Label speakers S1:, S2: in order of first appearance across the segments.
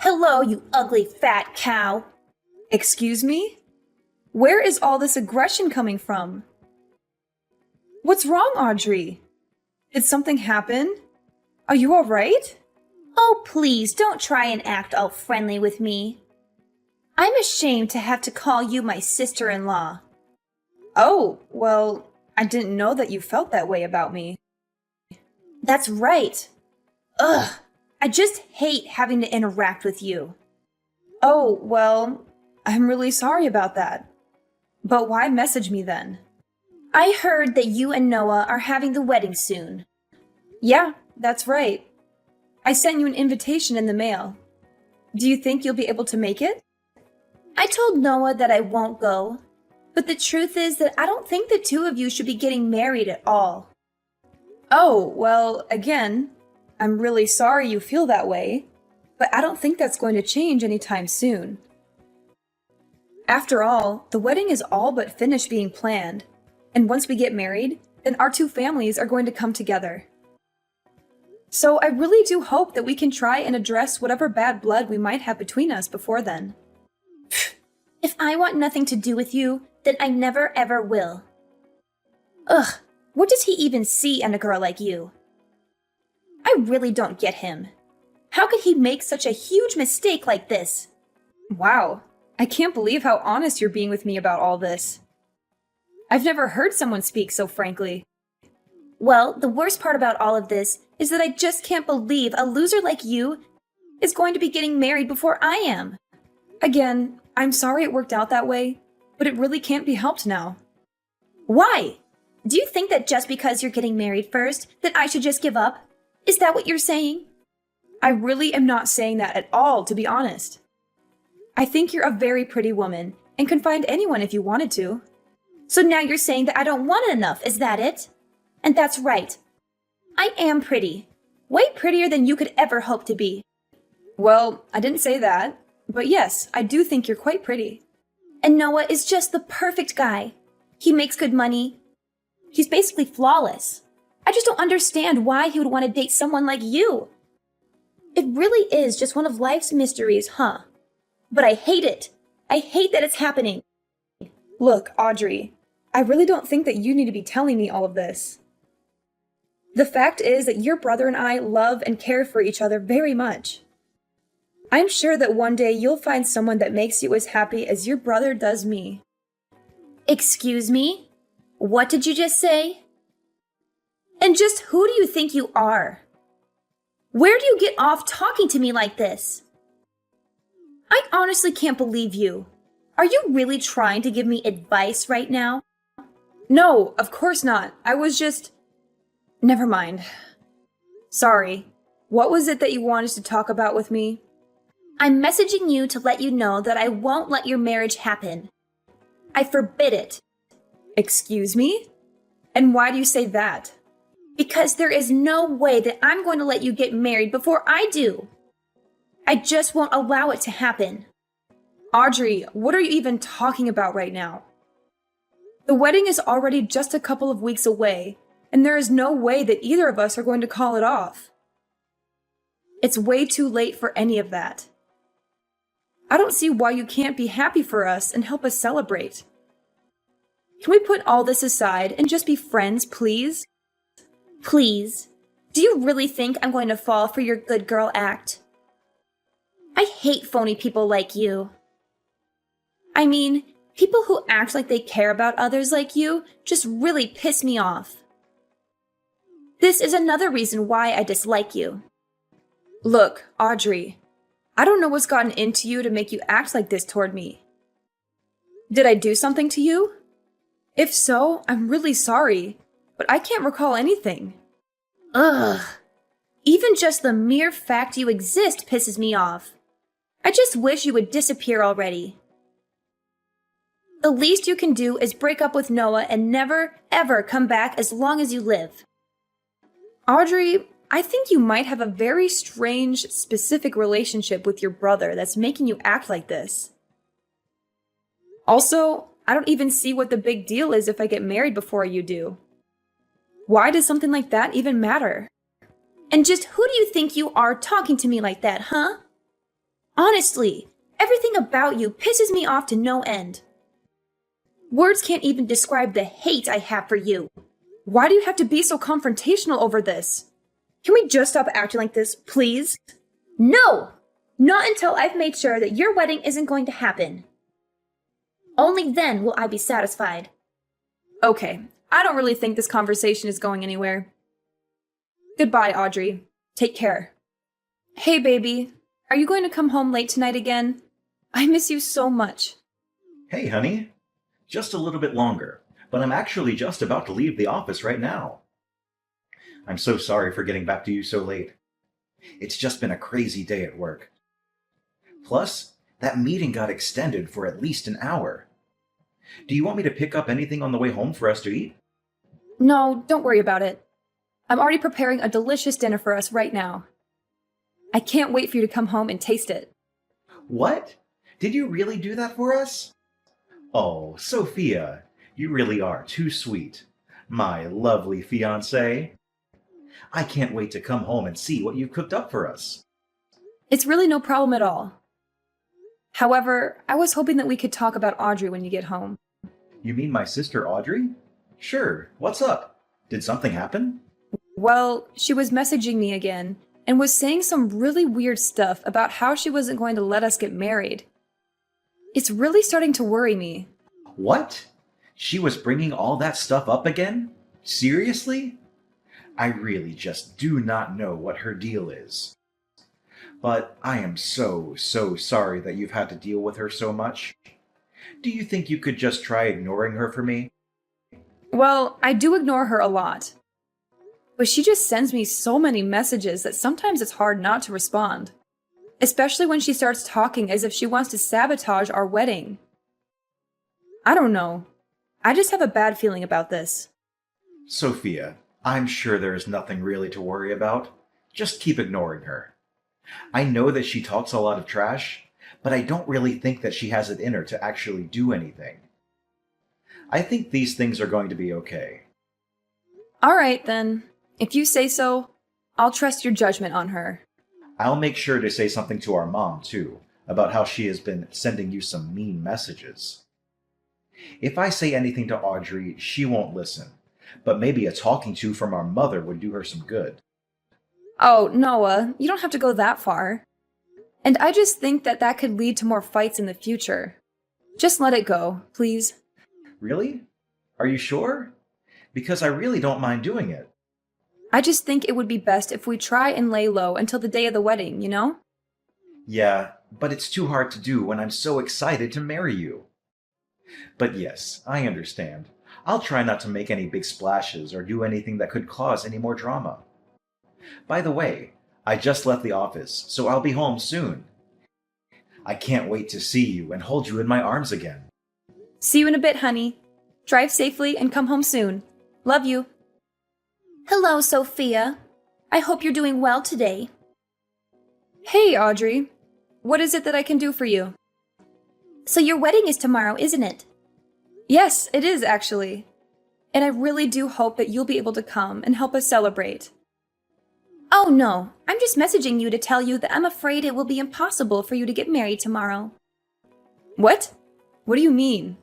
S1: Hello, you ugly fat cow.
S2: Excuse me? Where is all this aggression coming from? What's wrong, Audrey? Did something happen? Are you all right?
S1: Oh, please don't try and act all friendly with me. I'm ashamed to have to call you my sister-in-law.
S2: Oh, well, I didn't know that you felt that way about me.
S1: That's right. Ugh, I just hate having to interact with you.
S2: Oh, well, I'm really sorry about that. But why message me then?
S1: I heard that you and Noah are having the wedding soon.
S2: Yeah, that's right. I sent you an invitation in the mail. Do you think you'll be able to make it?
S1: I told Noah that I won't go, but the truth is that I don't think the two of you should be getting married at all.
S2: Oh, well, again, I'm really sorry you feel that way, but I don't think that's going to change anytime soon. After all, the wedding is all but finished being planned, and once we get married, then our two families are going to come together. So I really do hope that we can try and address whatever bad blood we might have between us before then.
S1: If I want nothing to do with you, then I never ever will. Ugh, what does he even see in a girl like you? I really don't get him. How could he make such a huge mistake like this?
S2: Wow, I can't believe how honest you're being with me about all this. I've never heard someone speak so frankly.
S1: Well, the worst part about all of this is that I just can't believe a loser like you is going to be getting married before I am.
S2: Again, I'm sorry it worked out that way, but it really can't be helped now.
S1: Why? Do you think that just because you're getting married first, that I should just give up? Is that what you're saying?
S2: I really am not saying that at all, to be honest. I think you're a very pretty woman and can find anyone if you wanted to.
S1: So now you're saying that I don't want it enough, is that it? And that's right. I am pretty. Way prettier than you could ever hope to be.
S2: Well, I didn't say that, but yes, I do think you're quite pretty.
S1: And Noah is just the perfect guy. He makes good money. He's basically flawless. I just don't understand why he would want to date someone like you. It really is just one of life's mysteries, huh? But I hate it. I hate that it's happening.
S2: Look, Audrey, I really don't think that you need to be telling me all of this. The fact is that your brother and I love and care for each other very much. I'm sure that one day you'll find someone that makes you as happy as your brother does me.
S1: Excuse me? What did you just say? And just who do you think you are? Where do you get off talking to me like this? I honestly can't believe you. Are you really trying to give me advice right now?
S2: No, of course not. I was just... Never mind. Sorry. What was it that you wanted to talk about with me?
S1: I'm messaging you to let you know that I won't let your marriage happen. I forbid it.
S2: Excuse me? And why do you say that?
S1: Because there is no way that I'm going to let you get married before I do. I just won't allow it to happen.
S2: Audrey, what are you even talking about right now? The wedding is already just a couple of weeks away, and there is no way that either of us are going to call it off. It's way too late for any of that. I don't see why you can't be happy for us and help us celebrate. Can we put all this aside and just be friends, please?
S1: Please? Do you really think I'm going to fall for your good girl act? I hate phony people like you. I mean, people who act like they care about others like you just really piss me off. This is another reason why I dislike you.
S2: Look, Audrey, I don't know what's gotten into you to make you act like this toward me. Did I do something to you? If so, I'm really sorry, but I can't recall anything.
S1: Ugh. Even just the mere fact you exist pisses me off. I just wish you would disappear already. The least you can do is break up with Noah and never, ever come back as long as you live.
S2: Audrey, I think you might have a very strange, specific relationship with your brother that's making you act like this. Also, I don't even see what the big deal is if I get married before you do. Why does something like that even matter?
S1: And just who do you think you are talking to me like that, huh? Honestly, everything about you pisses me off to no end. Words can't even describe the hate I have for you.
S2: Why do you have to be so confrontational over this? Can we just stop acting like this, please?
S1: No! Not until I've made sure that your wedding isn't going to happen. Only then will I be satisfied.
S2: Okay, I don't really think this conversation is going anywhere. Goodbye, Audrey. Take care. Hey, baby. Are you going to come home late tonight again? I miss you so much.
S3: Hey, honey. Just a little bit longer, but I'm actually just about to leave the office right now. I'm so sorry for getting back to you so late. It's just been a crazy day at work. Plus, that meeting got extended for at least an hour. Do you want me to pick up anything on the way home for us to eat?
S2: No, don't worry about it. I'm already preparing a delicious dinner for us right now. I can't wait for you to come home and taste it.
S3: What? Did you really do that for us? Oh, Sophia, you really are too sweet. My lovely fiancée. I can't wait to come home and see what you've cooked up for us.
S2: It's really no problem at all. However, I was hoping that we could talk about Audrey when you get home.
S3: You mean my sister Audrey? Sure, what's up? Did something happen?
S2: Well, she was messaging me again and was saying some really weird stuff about how she wasn't going to let us get married. It's really starting to worry me.
S3: What? She was bringing all that stuff up again? Seriously? I really just do not know what her deal is. But I am so sorry that you've had to deal with her so much. Do you think you could just try ignoring her for me?
S2: Well, I do ignore her a lot. But she just sends me so many messages that sometimes it's hard not to respond. Especially when she starts talking as if she wants to sabotage our wedding. I don't know. I just have a bad feeling about this.
S3: Sophia, I'm sure there is nothing really to worry about. Just keep ignoring her. I know that she talks a lot of trash, but I don't really think that she has it in her to actually do anything. I think these things are going to be okay.
S2: All right, then. If you say so, I'll trust your judgment on her.
S3: I'll make sure to say something to our mom, too, about how she has been sending you some mean messages. If I say anything to Audrey, she won't listen, but maybe a talking to from our mother would do her some good.
S2: Oh, Noah, you don't have to go that far. And I just think that that could lead to more fights in the future. Just let it go, please.
S3: Really? Are you sure? Because I really don't mind doing it.
S2: I just think it would be best if we try and lay low until the day of the wedding, you know?
S3: Yeah, but it's too hard to do when I'm so excited to marry you. But yes, I understand. I'll try not to make any big splashes or do anything that could cause any more drama. By the way, I just left the office, so I'll be home soon. I can't wait to see you and hold you in my arms again.
S2: See you in a bit, honey. Drive safely and come home soon. Love you.
S1: Hello, Sophia. I hope you're doing well today.
S2: Hey, Audrey. What is it that I can do for you?
S1: So your wedding is tomorrow, isn't it?
S2: Yes, it is actually. And I really do hope that you'll be able to come and help us celebrate.
S1: Oh no, I'm just messaging you to tell you that I'm afraid it will be impossible for you to get married tomorrow.
S2: What? What do you mean?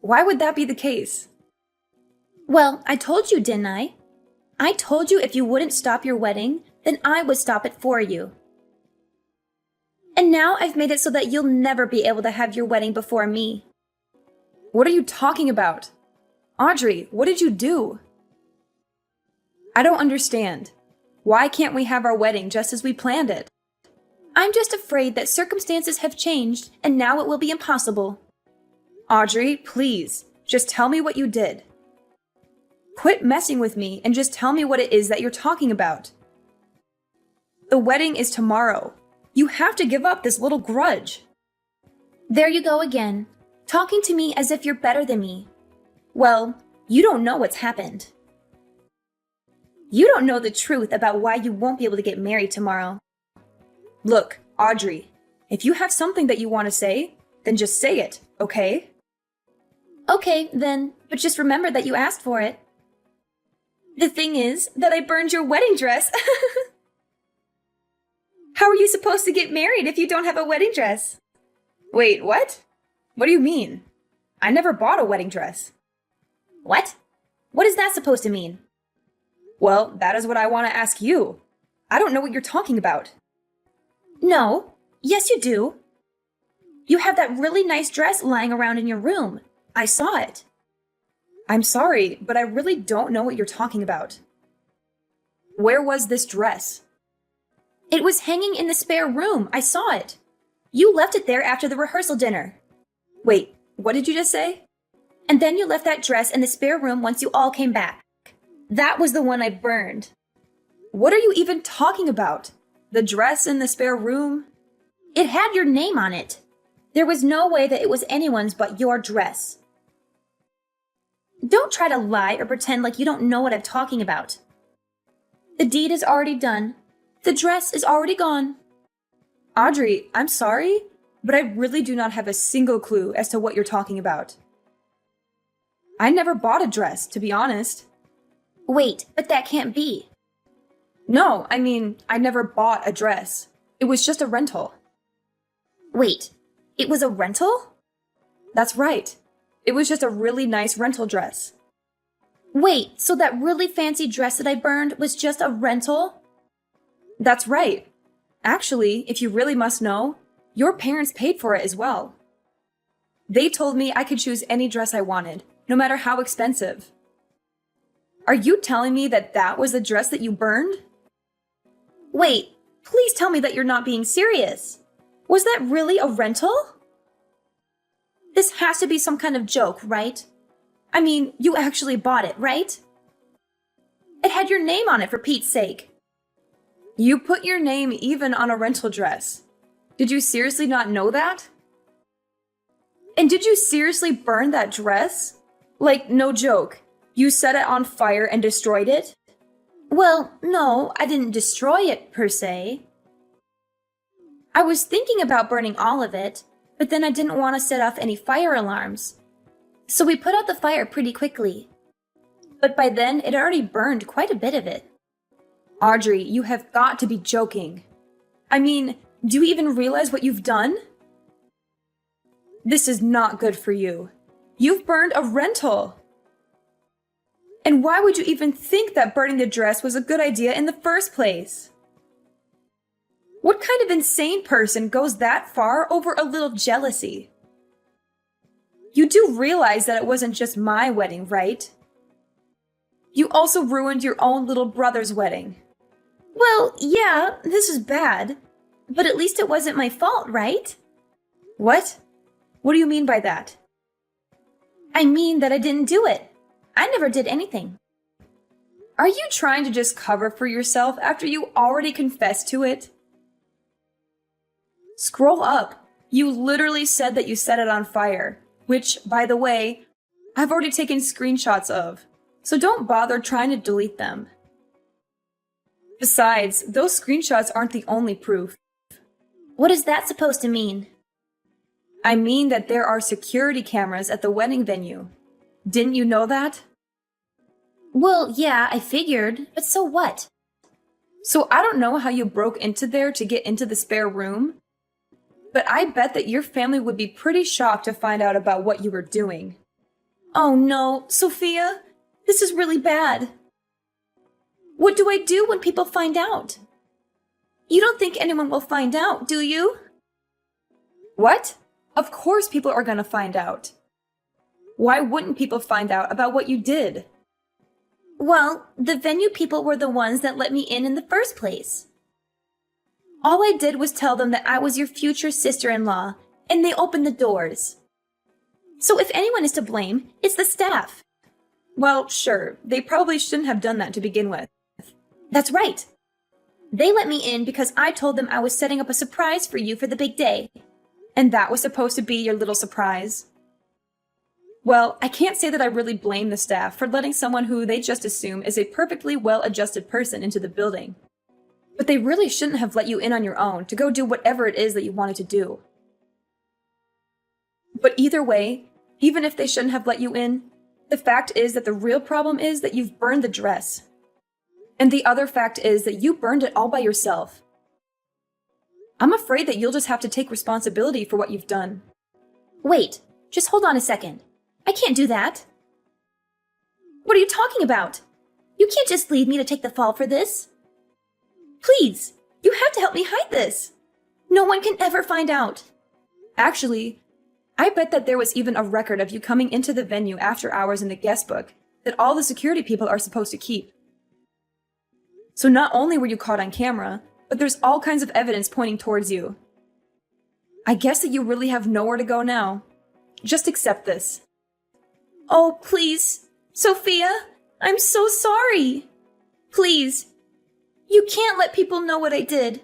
S2: Why would that be the case?
S1: Well, I told you, didn't I? I told you if you wouldn't stop your wedding, then I would stop it for you. And now I've made it so that you'll never be able to have your wedding before me.
S2: What are you talking about? Audrey, what did you do? I don't understand. Why can't we have our wedding just as we planned it?
S1: I'm just afraid that circumstances have changed and now it will be impossible.
S2: Audrey, please, just tell me what you did. Quit messing with me and just tell me what it is that you're talking about. The wedding is tomorrow. You have to give up this little grudge.
S1: There you go again, talking to me as if you're better than me. Well, you don't know what's happened. You don't know the truth about why you won't be able to get married tomorrow.
S2: Look, Audrey, if you have something that you want to say, then just say it, okay?
S1: Okay, then, but just remember that you asked for it. The thing is that I burned your wedding dress. How are you supposed to get married if you don't have a wedding dress?
S2: Wait, what? What do you mean? I never bought a wedding dress.
S1: What? What is that supposed to mean?
S2: Well, that is what I want to ask you. I don't know what you're talking about.
S1: No. Yes, you do. You have that really nice dress lying around in your room. I saw it.
S2: I'm sorry, but I really don't know what you're talking about. Where was this dress?
S1: It was hanging in the spare room. I saw it. You left it there after the rehearsal dinner.
S2: Wait, what did you just say?
S1: And then you left that dress in the spare room once you all came back. That was the one I burned.
S2: What are you even talking about? The dress in the spare room?
S1: It had your name on it. There was no way that it was anyone's but your dress. Don't try to lie or pretend like you don't know what I'm talking about. The deed is already done. The dress is already gone.
S2: Audrey, I'm sorry, but I really do not have a single clue as to what you're talking about. I never bought a dress, to be honest.
S1: Wait, but that can't be.
S2: No, I mean, I never bought a dress. It was just a rental.
S1: Wait, it was a rental?
S2: That's right. It was just a really nice rental dress.
S1: Wait, so that really fancy dress that I burned was just a rental?
S2: That's right. Actually, if you really must know, your parents paid for it as well. They told me I could choose any dress I wanted, no matter how expensive. Are you telling me that that was the dress that you burned?
S1: Wait, please tell me that you're not being serious. Was that really a rental? This has to be some kind of joke, right? I mean, you actually bought it, right? It had your name on it, for Pete's sake.
S2: You put your name even on a rental dress. Did you seriously not know that? And did you seriously burn that dress? Like, no joke. You set it on fire and destroyed it?
S1: Well, no, I didn't destroy it, per se. I was thinking about burning all of it, but then I didn't want to set off any fire alarms. So we put out the fire pretty quickly. But by then, it already burned quite a bit of it.
S2: Audrey, you have got to be joking. I mean, do you even realize what you've done? This is not good for you. You've burned a rental. And why would you even think that burning the dress was a good idea in the first place? What kind of insane person goes that far over a little jealousy? You do realize that it wasn't just my wedding, right? You also ruined your own little brother's wedding.
S1: Well, yeah, this is bad. But at least it wasn't my fault, right?
S2: What? What do you mean by that?
S1: I mean that I didn't do it. I never did anything.
S2: Are you trying to just cover for yourself after you already confessed to it? Scroll up. You literally said that you set it on fire, which, by the way, I've already taken screenshots of, so don't bother trying to delete them. Besides, those screenshots aren't the only proof.
S1: What is that supposed to mean?
S2: I mean that there are security cameras at the wedding venue. Didn't you know that?
S1: Well, yeah, I figured, but so what?
S2: So I don't know how you broke into there to get into the spare room, but I bet that your family would be pretty shocked to find out about what you were doing.
S1: Oh no, Sophia, this is really bad. What do I do when people find out? You don't think anyone will find out, do you?
S2: What? Of course people are gonna find out. Why wouldn't people find out about what you did?
S1: Well, the venue people were the ones that let me in the first place. All I did was tell them that I was your future sister-in-law, and they opened the doors. So if anyone is to blame, it's the staff.
S2: Well, sure, they probably shouldn't have done that to begin with.
S1: That's right. They let me in because I told them I was setting up a surprise for you for the big day.
S2: And that was supposed to be your little surprise? Well, I can't say that I really blame the staff for letting someone who they just assume is a perfectly well-adjusted person into the building. But they really shouldn't have let you in on your own to go do whatever it is that you wanted to do. But either way, even if they shouldn't have let you in, the fact is that the real problem is that you've burned the dress. And the other fact is that you burned it all by yourself. I'm afraid that you'll just have to take responsibility for what you've done.
S1: Wait, just hold on a second. I can't do that. What are you talking about? You can't just leave me to take the fall for this. Please, you have to help me hide this. No one can ever find out.
S2: Actually, I bet that there was even a record of you coming into the venue after hours in the guest book that all the security people are supposed to keep. So not only were you caught on camera, but there's all kinds of evidence pointing towards you. I guess that you really have nowhere to go now. Just accept this.
S1: Oh, please, Sophia, I'm so sorry. Please, you can't let people know what I did.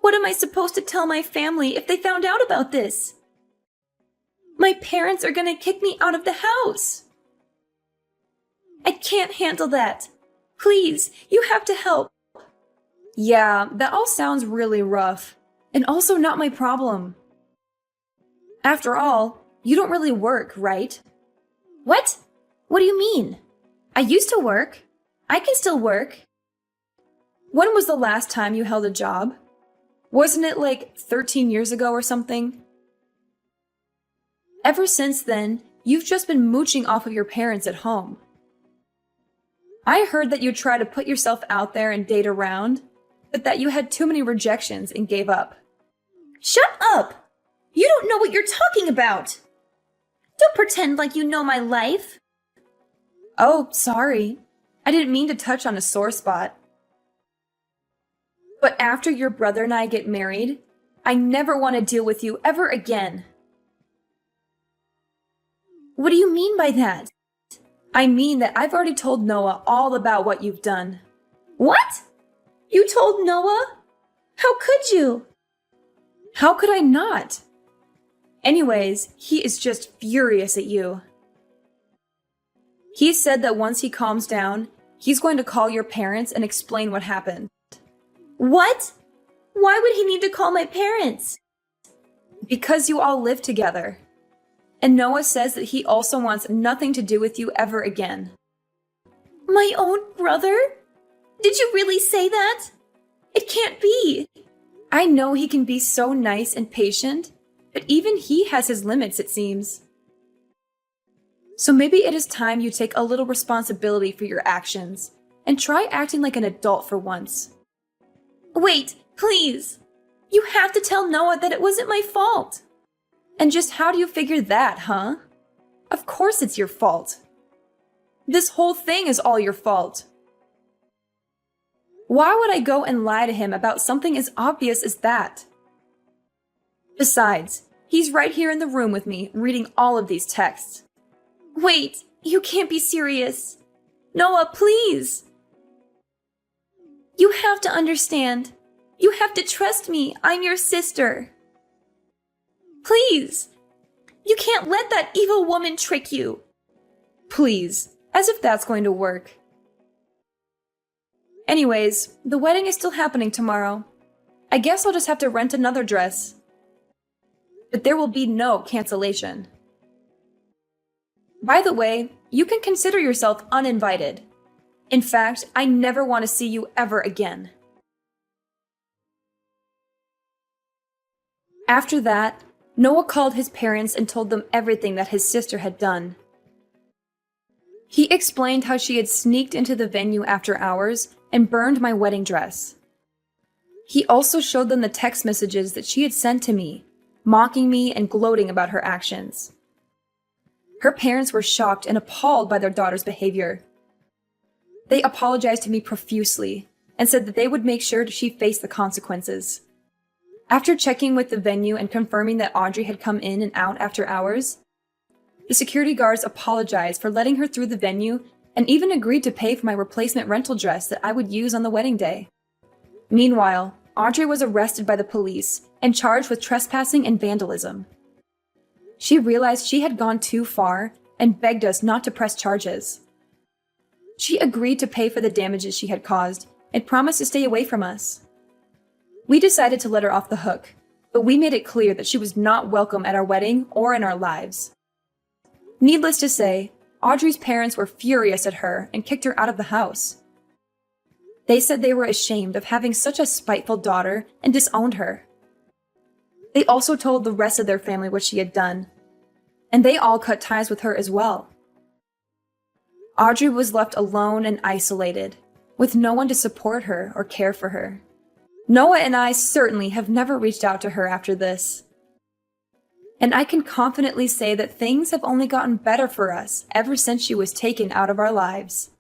S1: What am I supposed to tell my family if they found out about this? My parents are gonna kick me out of the house. I can't handle that. Please, you have to help.
S2: Yeah, that all sounds really rough, and also not my problem. After all, you don't really work, right?
S1: What? What do you mean? I used to work. I can still work.
S2: When was the last time you held a job? Wasn't it like 13 years ago or something? Ever since then, you've just been mooching off of your parents at home. I heard that you tried to put yourself out there and date around, but that you had too many rejections and gave up.
S1: Shut up! You don't know what you're talking about! Don't pretend like you know my life.
S2: Oh, sorry. I didn't mean to touch on a sore spot. But after your brother and I get married, I never want to deal with you ever again.
S1: What do you mean by that?
S2: I mean that I've already told Noah all about what you've done.
S1: What? You told Noah? How could you?
S2: How could I not? Anyways, he is just furious at you. He said that once he calms down, he's going to call your parents and explain what happened.
S1: What? Why would he need to call my parents?
S2: Because you all live together. And Noah says that he also wants nothing to do with you ever again.
S1: My own brother? Did you really say that? It can't be.
S2: I know he can be so nice and patient, but even he has his limits, it seems. So maybe it is time you take a little responsibility for your actions and try acting like an adult for once.
S1: Wait, please. You have to tell Noah that it wasn't my fault.
S2: And just how do you figure that, huh? Of course it's your fault. This whole thing is all your fault. Why would I go and lie to him about something as obvious as that? Besides, he's right here in the room with me, reading all of these texts.
S1: Wait, you can't be serious. Noah, please. You have to understand. You have to trust me. I'm your sister. Please. You can't let that evil woman trick you.
S2: Please, as if that's going to work. Anyways, the wedding is still happening tomorrow. I guess I'll just have to rent another dress. But there will be no cancellation. By the way, you can consider yourself uninvited. In fact, I never want to see you ever again. After that, Noah called his parents and told them everything that his sister had done. He explained how she had sneaked into the venue after hours and burned my wedding dress. He also showed them the text messages that she had sent to me, mocking me and gloating about her actions. Her parents were shocked and appalled by their daughter's behavior. They apologized to me profusely and said that they would make sure she faced the consequences. After checking with the venue and confirming that Audrey had come in and out after hours, the security guards apologized for letting her through the venue and even agreed to pay for my replacement rental dress that I would use on the wedding day. Meanwhile, Audrey was arrested by the police and charged with trespassing and vandalism. She realized she had gone too far and begged us not to press charges. She agreed to pay for the damages she had caused and promised to stay away from us. We decided to let her off the hook, but we made it clear that she was not welcome at our wedding or in our lives. Needless to say, Audrey's parents were furious at her and kicked her out of the house. They said they were ashamed of having such a spiteful daughter and disowned her. They also told the rest of their family what she had done, and they all cut ties with her as well. Audrey was left alone and isolated, with no one to support her or care for her. Noah and I certainly have never reached out to her after this. And I can confidently say that things have only gotten better for us ever since she was taken out of our lives.